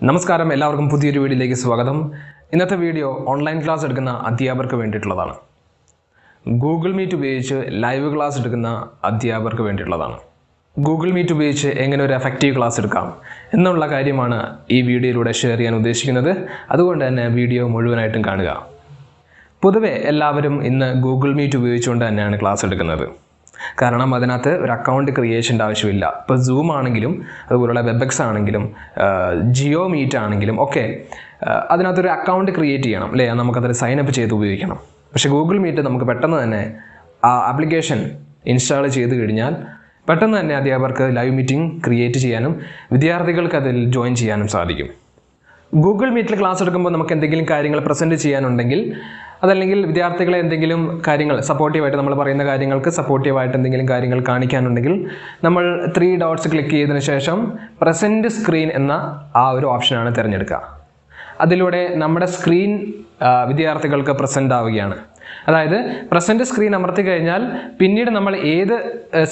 നമസ്കാരം, എല്ലാവർക്കും പുതിയൊരു വീഡിയോയിലേക്ക് സ്വാഗതം. ഇന്നത്തെ വീഡിയോ ഓൺലൈൻ ക്ലാസ് എടുക്കുന്ന അധ്യാപകർക്ക് വേണ്ടിയിട്ടുള്ളതാണ്. ഗൂഗിൾ മീറ്റ് ഉപയോഗിച്ച് ലൈവ് ക്ലാസ് എടുക്കുന്ന അധ്യാപകർക്ക് വേണ്ടിയിട്ടുള്ളതാണ്. ഗൂഗിൾ മീറ്റ് ഉപയോഗിച്ച് എങ്ങനെ ഒരു എഫക്റ്റീവ് ക്ലാസ് എടുക്കാം എന്നുള്ള കാര്യമാണ് ഈ വീഡിയോയിലൂടെ ഷെയർ ചെയ്യാൻ ഉദ്ദേശിക്കുന്നത്. അതുകൊണ്ട് തന്നെ വീഡിയോ മുഴുവനായിട്ടും കാണുക. പൊതുവെ എല്ലാവരും ഇന്ന് ഗൂഗിൾ മീറ്റ് ഉപയോഗിച്ചുകൊണ്ട് തന്നെയാണ് ക്ലാസ് എടുക്കുന്നത്. കാരണം അതിനകത്ത് ഒരു അക്കൗണ്ട് ക്രിയേഷൻ്റെ ആവശ്യമില്ല. ഇപ്പോൾ സൂം ആണെങ്കിലും അതുപോലുള്ള വെബെക്സ് ആണെങ്കിലും ജിയോ മീറ്റ് ആണെങ്കിലും ഒക്കെ അതിനകത്തൊരു അക്കൗണ്ട് ക്രിയേറ്റ് ചെയ്യണം അല്ലേ, നമുക്കതിൽ സൈനപ്പ് ചെയ്ത് ഉപയോഗിക്കണം. പക്ഷേ ഗൂഗിൾ മീറ്റ് നമുക്ക് പെട്ടെന്ന് തന്നെ ആ ആപ്ലിക്കേഷൻ ഇൻസ്റ്റാൾ ചെയ്ത് കഴിഞ്ഞാൽ പെട്ടെന്ന് തന്നെ അധ്യാപകർക്ക് ലൈവ് മീറ്റിംഗ് ക്രിയേറ്റ് ചെയ്യാനും വിദ്യാർത്ഥികൾക്ക് അതിൽ ജോയിൻ ചെയ്യാനും സാധിക്കും. ഗൂഗിൾ മീറ്റിൽ ക്ലാസ് എടുക്കുമ്പോൾ നമുക്ക് എന്തെങ്കിലും കാര്യങ്ങൾ പ്രസൻറ്റ് ചെയ്യാനുണ്ടെങ്കിൽ അതല്ലെങ്കിൽ വിദ്യാർത്ഥികളെ എന്തെങ്കിലും കാര്യങ്ങൾ സപ്പോർട്ടീവായിട്ട് നമ്മൾ പറയുന്ന കാര്യങ്ങൾക്ക് സപ്പോർട്ടീവായിട്ട് എന്തെങ്കിലും കാര്യങ്ങൾ കാണിക്കാനുണ്ടെങ്കിൽ നമ്മൾ 3 ഡോട്ട്സ് ക്ലിക്ക് ചെയ്തതിന് ശേഷം പ്രസൻറ്റ് സ്ക്രീൻ എന്ന ആ ഒരു ഓപ്ഷനാണ് തിരഞ്ഞെടുക്കുക. അതിലൂടെ നമ്മുടെ സ്ക്രീൻ വിദ്യാർത്ഥികൾക്ക് പ്രസൻ്റ് ആവുകയാണ്. അതായത് പ്രസൻറ്റ് സ്ക്രീൻ അമർത്തി കഴിഞ്ഞാൽ പിന്നീട് നമ്മൾ ഏത്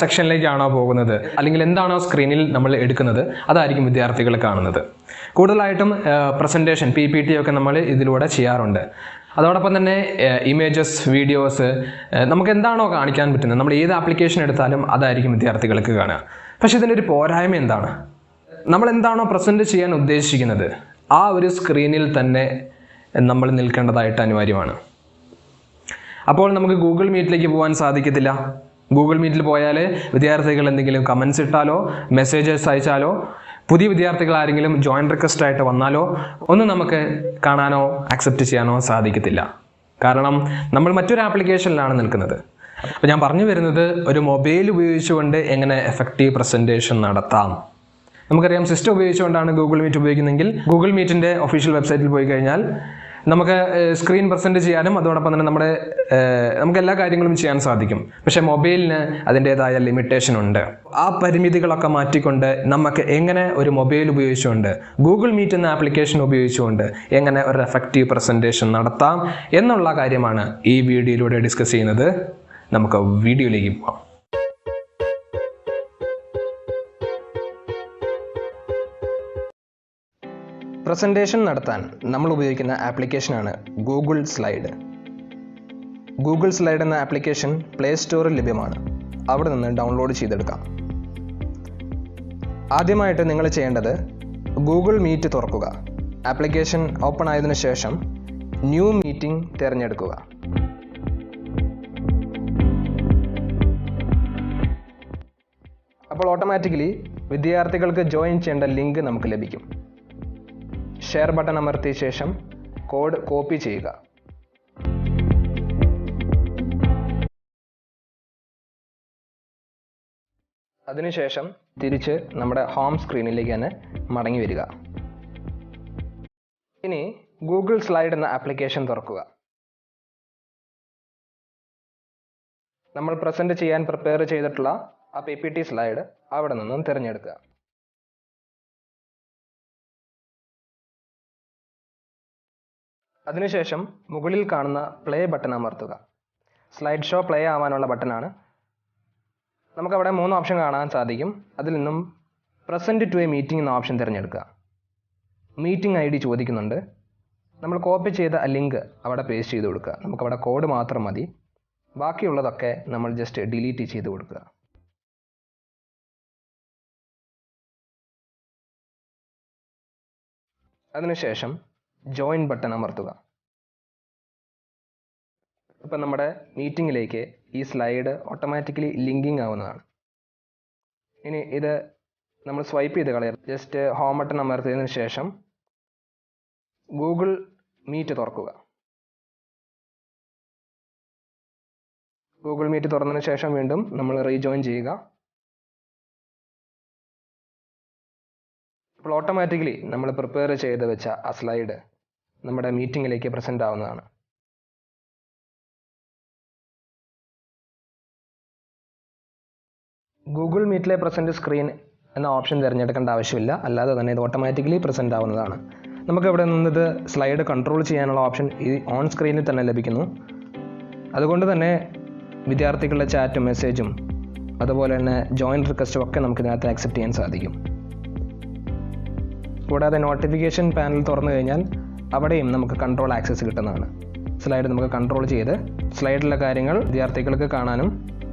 സെക്ഷനിലേക്കാണോ പോകുന്നത് അല്ലെങ്കിൽ എന്താണോ സ്ക്രീനിൽ നമ്മൾ എടുക്കുന്നത് അതായിരിക്കും വിദ്യാർത്ഥികൾ കാണുന്നത്. കൂടുതലായിട്ടും പ്രസൻറ്റേഷൻ PPT ഒക്കെ നമ്മൾ ഇതിലൂടെ ചെയ്യാറുണ്ട്. അതോടൊപ്പം തന്നെ ഇമേജസ്, വീഡിയോസ്, നമുക്ക് എന്താണോ കാണിക്കാൻ പറ്റുന്നത്, നമ്മൾ ഏത് ആപ്ലിക്കേഷൻ എടുത്താലും അതായിരിക്കും വിദ്യാർത്ഥികൾക്ക് കാണുക. പക്ഷേ ഇതിൻ്റെ പോരായ്മ എന്താണ്? നമ്മൾ എന്താണോ പ്രസൻറ്റ് ചെയ്യാൻ ഉദ്ദേശിക്കുന്നത് ആ ഒരു സ്ക്രീനിൽ തന്നെ നമ്മൾ നിൽക്കേണ്ടതായിട്ട് അനിവാര്യമാണ്. അപ്പോൾ നമുക്ക് ഗൂഗിൾ മീറ്റിലേക്ക് പോകാൻ സാധിക്കത്തില്ല. ഗൂഗിൾ മീറ്റിൽ പോയാൽ വിദ്യാർത്ഥികൾ എന്തെങ്കിലും കമൻസ് ഇട്ടാലോ മെസ്സേജസ് അയച്ചാലോ പുതിയ വിദ്യാർത്ഥികൾ ആരെങ്കിലും ജോയിൻ റിക്വസ്റ്റ് ആയിട്ട് വന്നാലോ ഒന്നും നമുക്ക് കാണാനോ ആക്സെപ്റ്റ് ചെയ്യാനോ സാധിക്കത്തില്ല. കാരണം നമ്മൾ മറ്റൊരു ആപ്ലിക്കേഷനിലാണ് നിൽക്കുന്നത്. അപ്പോൾ ഞാൻ പറഞ്ഞു വരുന്നത് ഒരു മൊബൈൽ ഉപയോഗിച്ചുകൊണ്ട് എങ്ങനെ എഫക്റ്റീവ് പ്രസൻറ്റേഷൻ നടത്താം. നമുക്കറിയാം, സിസ്റ്റം ഉപയോഗിച്ചുകൊണ്ടാണ് ഗൂഗിൾ മീറ്റ് ഉപയോഗിക്കുന്നതെങ്കിൽ ഗൂഗിൾ മീറ്റിൻ്റെ ഒഫീഷ്യൽ വെബ്സൈറ്റിൽ പോയി കഴിഞ്ഞാൽ നമുക്ക് സ്ക്രീൻ പ്രസൻറ്റ് ചെയ്യാനും അതോടൊപ്പം തന്നെ നമുക്ക് എല്ലാ കാര്യങ്ങളും ചെയ്യാൻ സാധിക്കും. പക്ഷേ മൊബൈലിന് അതിൻ്റേതായ ലിമിറ്റേഷൻ ഉണ്ട്. ആ പരിമിതികളൊക്കെ മാറ്റിക്കൊണ്ട് നമുക്ക് എങ്ങനെ ഒരു മൊബൈൽ ഉപയോഗിച്ചുകൊണ്ട് ഗൂഗിൾ മീറ്റ് എന്ന ആപ്ലിക്കേഷൻ ഉപയോഗിച്ചുകൊണ്ട് എങ്ങനെ ഒരു എഫക്റ്റീവ് പ്രസൻറ്റേഷൻ നടത്താം എന്നുള്ള കാര്യമാണ് ഈ വീഡിയോയിലൂടെ ഡിസ്കസ് ചെയ്യുന്നത്. നമുക്ക് വീഡിയോയിലേക്ക് പോകാം. പ്രസൻറ്റേഷൻ നടത്താൻ നമ്മൾ ഉപയോഗിക്കുന്ന ആപ്ലിക്കേഷനാണ് ഗൂഗിൾ സ്ലൈഡ്. ഗൂഗിൾ സ്ലൈഡ് എന്ന ആപ്ലിക്കേഷൻ പ്ലേ സ്റ്റോറിൽ ലഭ്യമാണ്. അവിടെ നിന്ന് ഡൗൺലോഡ് ചെയ്തെടുക്കാം. ആദ്യമായിട്ട് നിങ്ങൾ ചെയ്യേണ്ടത് ഗൂഗിൾ മീറ്റ് തുറക്കുക. ആപ്ലിക്കേഷൻ ഓപ്പൺ ആയതിനു ശേഷം ന്യൂ മീറ്റിംഗ് തിരഞ്ഞെടുക്കുക. അപ്പോൾ ഓട്ടോമാറ്റിക്കലി വിദ്യാർത്ഥികൾക്ക് ജോയിൻ ചെയ്യേണ്ട ലിങ്ക് നമുക്ക് ലഭിക്കും. ഷെയർ ബട്ടൺ അമർത്തിയ ശേഷം കോഡ് കോപ്പി ചെയ്യുക. അതിനുശേഷം തിരിച്ച് നമ്മുടെ ഹോം സ്ക്രീനിലേക്ക് തന്നെ മടങ്ങി വരിക. ഇനി ഗൂഗിൾ സ്ലൈഡ് എന്ന ആപ്ലിക്കേഷൻ തുറക്കുക. നമ്മൾ പ്രസന്റ് ചെയ്യാൻ പ്രിപ്പയർ ചെയ്തിട്ടുള്ള ആ PPT സ്ലൈഡ് അവിടെ നിന്നും തിരഞ്ഞെടുക്കുക. അതിനുശേഷം മുകളിൽ കാണുന്ന പ്ലേ ബട്ടൺ അമർത്തുക. സ്ലൈഡ് ഷോ പ്ലേ ആവാനുള്ള ബട്ടണാണ്. നമുക്കവിടെ 3 ഓപ്ഷൻ കാണാൻ സാധിക്കും. അതിൽ നിന്നും പ്രസൻറ്റ് ടു എ മീറ്റിംഗ് എന്ന ഓപ്ഷൻ തിരഞ്ഞെടുക്കുക. മീറ്റിംഗ് ID ചോദിക്കുന്നുണ്ട്. നമ്മൾ കോപ്പി ചെയ്ത ആ ലിങ്ക് അവിടെ പേസ്റ്റ് ചെയ്ത് കൊടുക്കുക. നമുക്കവിടെ കോഡ് മാത്രം മതി. ബാക്കിയുള്ളതൊക്കെ നമ്മൾ ജസ്റ്റ് ഡിലീറ്റ് ചെയ്ത് കൊടുക്കുക. അതിനുശേഷം ജോയിൻ ബട്ടൺ അമർത്തുക. ഇപ്പം നമ്മുടെ മീറ്റിങ്ങിലേക്ക് ഈ സ്ലൈഡ് ഓട്ടോമാറ്റിക്കലി ലിങ്കിങ് ആവുന്നതാണ്. ഇനി ഇത് നമ്മൾ സ്വൈപ്പ് ചെയ്ത് കളയാം. ജസ്റ്റ് ഹോം ബട്ടൺ അമർത്തിയതിനു ശേഷം ഗൂഗിൾ മീറ്റ് തുറക്കുക. ഗൂഗിൾ മീറ്റ് തുറന്നതിന് ശേഷം വീണ്ടും നമ്മൾ റീജോയിൻ ചെയ്യുക. അപ്പോൾ ഓട്ടോമാറ്റിക്കലി നമ്മൾ പ്രിപ്പയർ ചെയ്ത് വെച്ച ആ സ്ലൈഡ് നമ്മുടെ മീറ്റിങ്ങിലേക്ക് പ്രസന്റ് ആവുന്നതാണ്. ഗൂഗിൾ മീറ്റിലെ പ്രസന്റ് സ്ക്രീൻ എന്ന ഓപ്ഷൻ തിരഞ്ഞെടുക്കേണ്ട ആവശ്യമില്ല. അല്ലാതെ തന്നെ ഇത് ഓട്ടോമാറ്റിക്കലി പ്രസന്റ് ആവുന്നതാണ്. നമുക്ക് ഇവിടെ നിന്ന് ഇത് സ്ലൈഡ് കൺട്രോൾ ചെയ്യാനുള്ള ഓപ്ഷൻ ഈ ഓൺ സ്ക്രീനിൽ തന്നെ ലഭിക്കുന്നു. അതുകൊണ്ട് തന്നെ വിദ്യാർത്ഥികളുടെ ചാറ്റും മെസ്സേജും അതുപോലെ തന്നെ ജോയിൻ റിക്വസ്റ്റും ഒക്കെ നമുക്ക് ഇതിനകത്ത് ആക്സെപ്റ്റ് ചെയ്യാൻ സാധിക്കും. കൂടാതെ നോട്ടിഫിക്കേഷൻ പാനൽ തുറന്നു കഴിഞ്ഞാൽ അവിടെയും നമുക്ക് കൺട്രോൾ ആക്സസ് കിട്ടുന്നതാണ്. സ്ലൈഡ് നമുക്ക് കൺട്രോൾ ചെയ്ത് സ്ലൈഡിലെ കാര്യങ്ങൾ വിദ്യാർത്ഥികൾക്ക് കാണാനും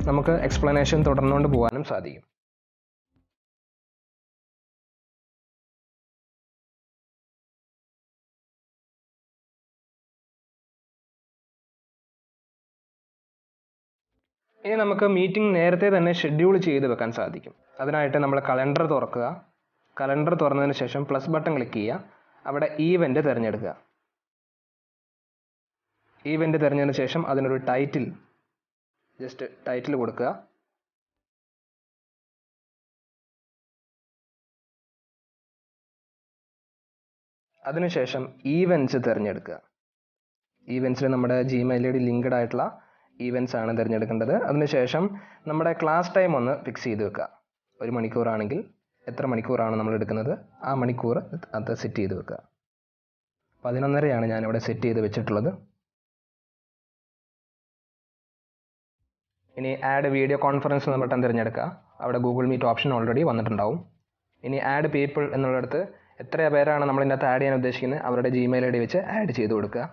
നമുക്ക് എക്സ്പ്ലനേഷൻ തുടർന്നുകൊണ്ട് പോകാനും സാധിക്കും. ഇനി നമുക്ക് മീറ്റിംഗ് നേരത്തെ തന്നെ ഷെഡ്യൂൾ ചെയ്ത് വെക്കാൻ സാധിക്കും. അതിനായിട്ട് നമ്മൾ കലണ്ടർ തുറക്കുക. കലണ്ടർ തുറന്നതിന് ശേഷം പ്ലസ് ബട്ടൺ ക്ലിക്ക് ചെയ്യുക. അവിടെ ഈവൻ്റ് തിരഞ്ഞെടുക്കുക. ഈവൻ്റ് തിരഞ്ഞതിന് ശേഷം അതിനൊരു ടൈറ്റിൽ കൊടുക്കുക. അതിനുശേഷം ഈവൻറ്റ്സ് തിരഞ്ഞെടുക്കുക. ഈവൻറ്റ്സിൽ നമ്മുടെ Gmail ID ലിങ്ക്ഡ് ആയിട്ടുള്ള ഈവൻറ്റ്സ് ആണ് തിരഞ്ഞെടുക്കേണ്ടത്. അതിനുശേഷം നമ്മുടെ ക്ലാസ് ടൈം ഒന്ന് ഫിക്സ് ചെയ്ത് വെക്കുക. 1 മണിക്കൂറാണെങ്കിൽ എത്ര മണിക്കൂറാണ് നമ്മൾ എടുക്കുന്നത് ആ മണിക്കൂർ അത് സെറ്റ് ചെയ്ത് വെക്കുക. 11:30 ഞാനിവിടെ സെറ്റ് ചെയ്ത് വെച്ചിട്ടുള്ളത്. ഇനി ആഡ് വീഡിയോ കോൺഫറൻസ് എന്ന ബട്ടൺ തിരഞ്ഞെടുക്കുക. അവിടെ ഗൂഗിൾ മീറ്റ് ഓപ്ഷൻ ഓൾറെഡി വന്നിട്ടുണ്ടാവും. ഇനി ആഡ് പീപ്പിൾ എന്നുള്ളിടത്ത് എത്ര പേരാണ് നമ്മൾ ഇതിനകത്ത് ആഡ് ചെയ്യാൻ ഉദ്ദേശിക്കുന്നത് അവരുടെ Gmail ID വെച്ച് ആഡ് ചെയ്ത് കൊടുക്കുക.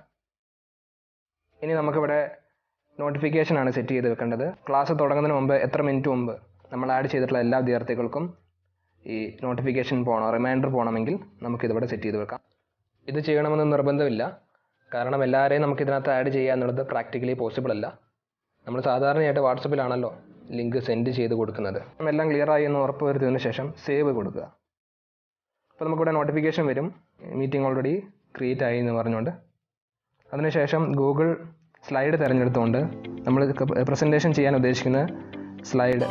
ഇനി നമുക്കിവിടെ നോട്ടിഫിക്കേഷനാണ് സെറ്റ് ചെയ്ത് വെക്കേണ്ടത്. ക്ലാസ് തുടങ്ങുന്നതിന് മുമ്പ് എത്ര മിനിറ്റ് മുമ്പ് നമ്മൾ ആഡ് ചെയ്തിട്ടുള്ള എല്ലാ വിദ്യാർത്ഥികൾക്കും ഈ നോട്ടിഫിക്കേഷൻ റിമൈൻഡർ പോകണമെങ്കിൽ നമുക്കിതിവിടെ സെറ്റ് ചെയ്ത് വെക്കാം. ഇത് ചെയ്യണമെന്ന് നിർബന്ധമില്ല. കാരണം എല്ലാവരെയും നമുക്കിതിനകത്ത് ആഡ് ചെയ്യുക എന്നുള്ളത് പ്രാക്ടിക്കലി പോസിബിൾ അല്ല. നമ്മൾ സാധാരണയായിട്ട് വാട്സപ്പിലാണല്ലോ ലിങ്ക് സെൻഡ് ചെയ്ത് കൊടുക്കുന്നത്. എല്ലാം ക്ലിയറായി എന്ന് ഉറപ്പ് വരുത്തിയതിന് ശേഷം സേവ് കൊടുക്കുക. അപ്പോൾ നമുക്കിവിടെ നോട്ടിഫിക്കേഷൻ വരും മീറ്റിംഗ് ഓൾറെഡി ക്രിയേറ്റ് ആയി എന്ന് പറഞ്ഞുകൊണ്ട്. അതിനുശേഷം ഗൂഗിൾ സ്ലൈഡ് തിരഞ്ഞെടുത്തുകൊണ്ട് നമ്മൾ പ്രസൻറ്റേഷൻ ചെയ്യാൻ ഉദ്ദേശിക്കുന്ന സ്ലൈഡ്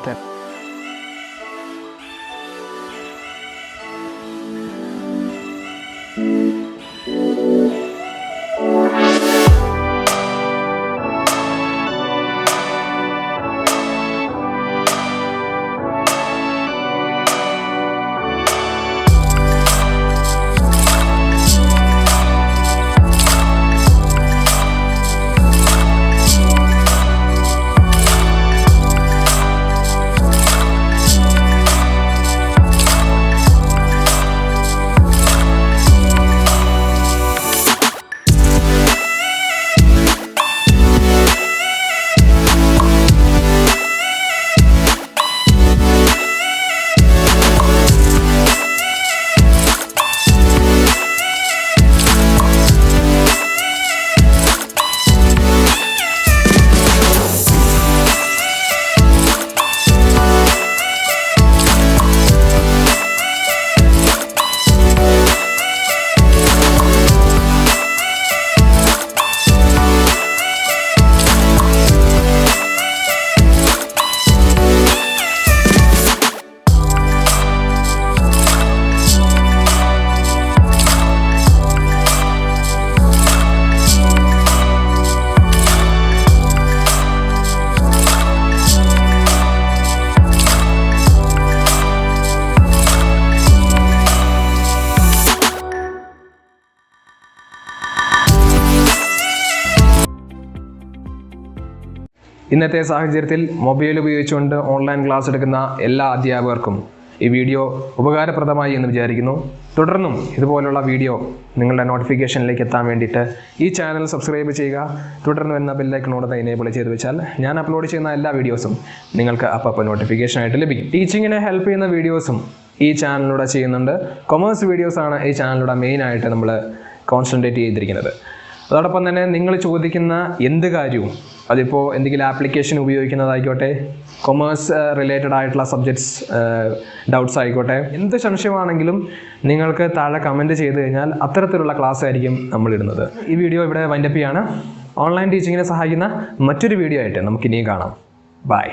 ഇന്നത്തെ സാഹചര്യത്തിൽ മൊബൈൽ ഉപയോഗിച്ചുകൊണ്ട് ഓൺലൈൻ ക്ലാസ് എടുക്കുന്ന എല്ലാ അധ്യാപകർക്കും ഈ വീഡിയോ ഉപകാരപ്രദമായി എന്ന് വിചാരിക്കുന്നു. തുടർന്നും ഇതുപോലുള്ള വീഡിയോ നിങ്ങളുടെ നോട്ടിഫിക്കേഷനിലേക്ക് എത്താൻ വേണ്ടിയിട്ട് ഈ ചാനൽ സബ്സ്ക്രൈബ് ചെയ്യുക. തുടർന്ന് വരുന്ന ബെല്ലൈക്കണോട് എനേബിൾ ചെയ്ത് വെച്ചാൽ ഞാൻ അപ്ലോഡ് ചെയ്യുന്ന എല്ലാ വീഡിയോസും നിങ്ങൾക്ക് അപ്പോൾ നോട്ടിഫിക്കേഷനായിട്ട് ലഭിക്കും. ടീച്ചിങ്ങിനെ ഹെൽപ്പ് ചെയ്യുന്ന വീഡിയോസും ഈ ചാനലിലൂടെ ചെയ്യുന്നുണ്ട്. കൊമേഴ്സ് വീഡിയോസാണ് ഈ ചാനലിലൂടെ മെയിനായിട്ട് നമ്മൾ കോൺസെൻട്രേറ്റ് ചെയ്തിരിക്കുന്നത്. അതോടൊപ്പം തന്നെ നിങ്ങൾ ചോദിക്കുന്ന എന്ത് കാര്യവും അതിപ്പോൾ എന്തെങ്കിലും ആപ്ലിക്കേഷൻ ഉപയോഗിക്കുന്നതായിക്കോട്ടെ, കൊമേഴ്സ് റിലേറ്റഡ് ആയിട്ടുള്ള സബ്ജക്ട്സ് ഡൗട്ട്സ് ആയിക്കോട്ടെ, എന്ത് സംശയമാണെങ്കിലും നിങ്ങൾക്ക് താഴെ കമൻറ്റ് ചെയ്ത് കഴിഞ്ഞാൽ അത്തരത്തിലുള്ള ക്ലാസ് ആയിരിക്കും നമ്മളിടുന്നത്. ഈ വീഡിയോ ഇവിടെ വൈൻഡപ്പ് ചെയ്യാണ്. ഓൺലൈൻ ടീച്ചിങ്ങിനെ സഹായിക്കുന്ന മറ്റൊരു വീഡിയോ ആയിട്ട് നമുക്കിനിയും കാണാം. ബൈ.